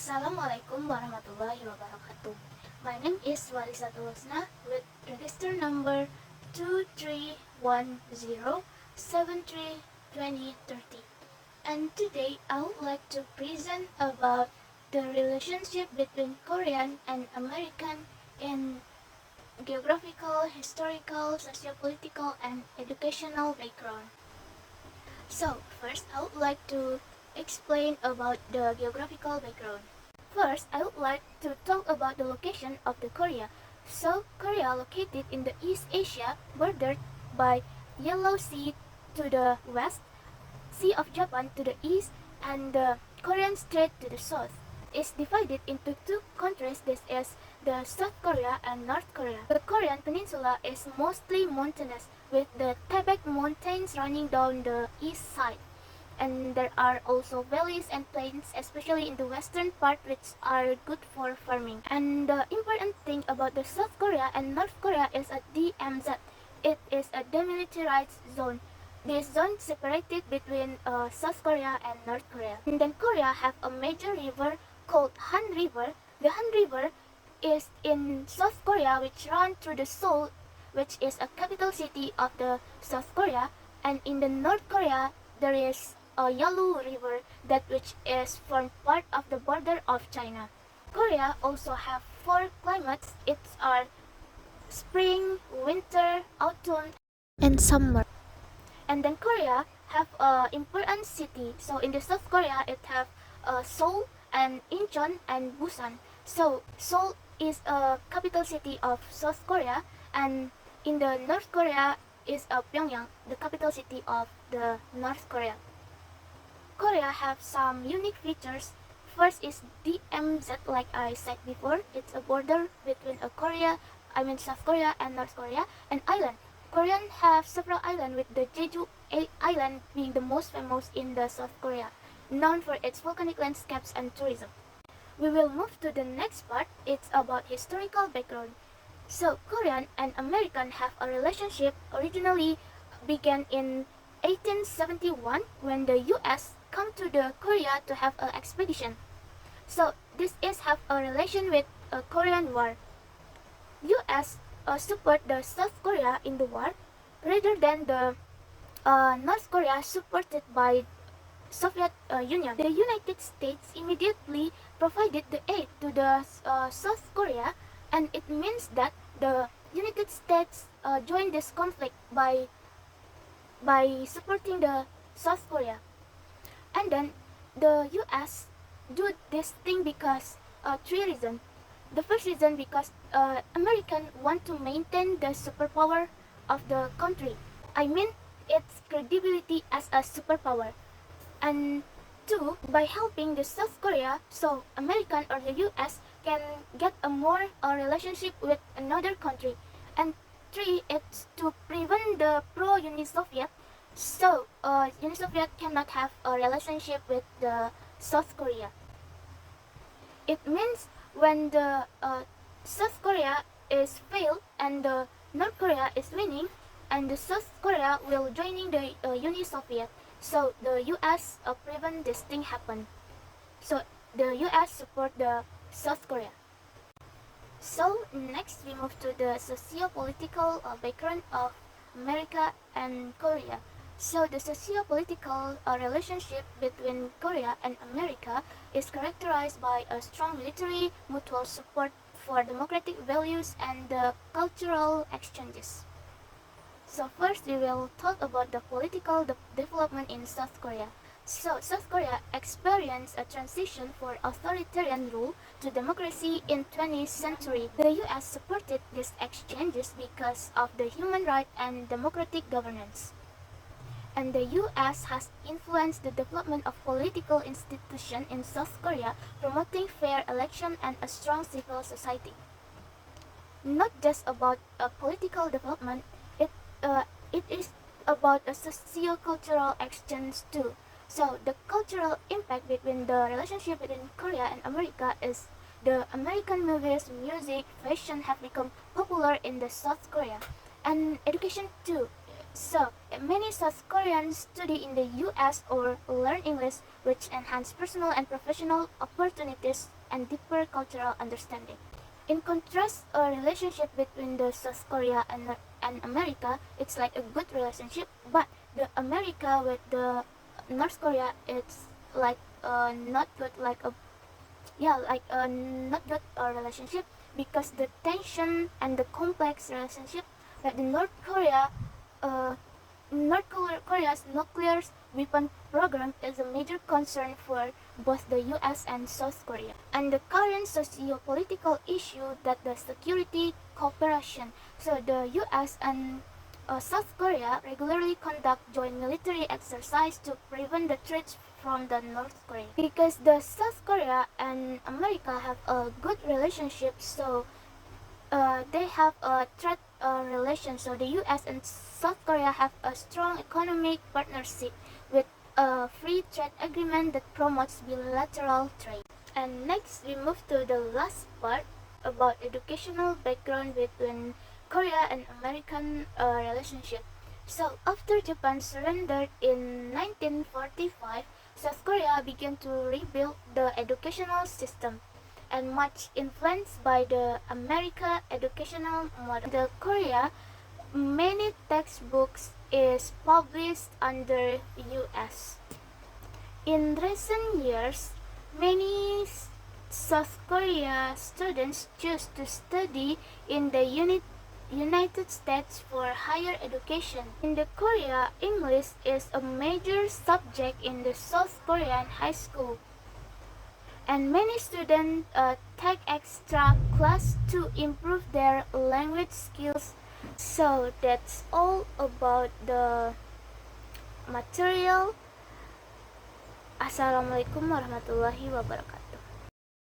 Assalamualaikum warahmatullahi wabarakatuh. My name is Warisatul Husna with register number 2310732030. And today I would like to present about the relationship between Korean and American in geographical, historical, sociopolitical, and educational background. So first I would like to explain about the geographical background. First, I would like to talk about the location of the Korea. So, Korea located in the East Asia, bordered by Yellow Sea to the west, Sea of Japan to the east, and the Korean Strait to the south. Is divided into two countries. This is the South Korea and North Korea. The Korean peninsula is mostly mountainous, with the Tibet Mountains running down the east side. And there are also valleys and plains, especially in the western part, which are good for farming. And the important thing about the South Korea and North Korea is a DMZ. It is a demilitarized zone. This zone separated between South Korea and North Korea. And then Korea have a major river called Han River. The Han River is in South Korea, which run through the Seoul, which is a capital city of the South Korea. And in the North Korea, there is a Yalu River that which is form part of the border of China. Korea also have four climates. It's are spring, winter, autumn, and summer. And then Korea have a important city. So in the South Korea, it have Seoul and Incheon and Busan. So Seoul is a capital city of South Korea, and in the North Korea is Pyongyang, the capital city of the North Korea. Korea have some unique features. First is DMZ, like I said before. It's a border between South Korea and North Korea, and island. Korean have several islands, with the Jeju Island being the most famous in the South Korea, known for its volcanic landscapes and tourism. We will move to the next part. It's about historical background. So Korean and American have a relationship originally began in 1871 when the US come to the Korea to have an expedition. So this is have a relation with a Korean War. US support the South Korea in the war rather than the North Korea supported by Soviet Union. The United States immediately provided the aid to the South Korea, and it means that the United States joined this conflict by supporting the South Korea. And then the US do this thing because three reasons. The first reason because American want to maintain the superpower of the country. I mean its credibility as a superpower. And two, by helping the South Korea, so American or the US can get a more relationship with another country. And three, it's to prevent the pro-Uni Soviet, so Uni Soviet cannot have a relationship with the South Korea. It means when the South Korea is failed and the North Korea is winning, and the South Korea will joining the Uni Soviet, so the US prevent this thing happen. So the US support the South Korea. So next we move to the socio-political background of America and Korea. So the socio-political relationship between Korea and America is characterized by a strong military, mutual support for democratic values, and the cultural exchanges. So first we will talk about the political development in South Korea. So South Korea experienced a transition for authoritarian rule to democracy in 20th century. The US supported these exchanges because of the human rights and democratic governance. And the US has influenced the development of political institutions in South Korea, promoting fair election and a strong civil society. Not just about a political development, it is about a socio-cultural exchange too. So the cultural impact between the relationship between Korea and America is the American movies, music, fashion have become popular in the South Korea, and education too. So, many South Koreans study in the US or learn English, which enhance personal and professional opportunities and deeper cultural understanding. In contrast, a relationship between the South Korea and America, it's like a good relationship, but the America with the North Korea, it's like not good, like a not good relationship, because the tension and the complex relationship, like the uh, Korea's nuclear weapon program is a major concern for both the US and South Korea. And the current socio-political issue that the security cooperation. So the US and South Korea regularly conduct joint military exercise to prevent the threats from the North Korea. Because the South Korea and America have a good relationship, so they have a trade relation. So the U.S. and South Korea have a strong economic partnership with a free trade agreement that promotes bilateral trade. And next, we move to the last part about educational background between Korea and American relationship. So after Japan surrendered in 1945, South Korea began to rebuild the educational system, and much influenced by the American educational model. In the Korea, many textbooks is published under US. In recent years, many South Korea students choose to study in the United States for higher education. In the Korea, English is a major subject in the South Korean high school, and many students take extra class to improve their language skills. So that's all about the material. Assalamualaikum warahmatullahi wabarakatuh.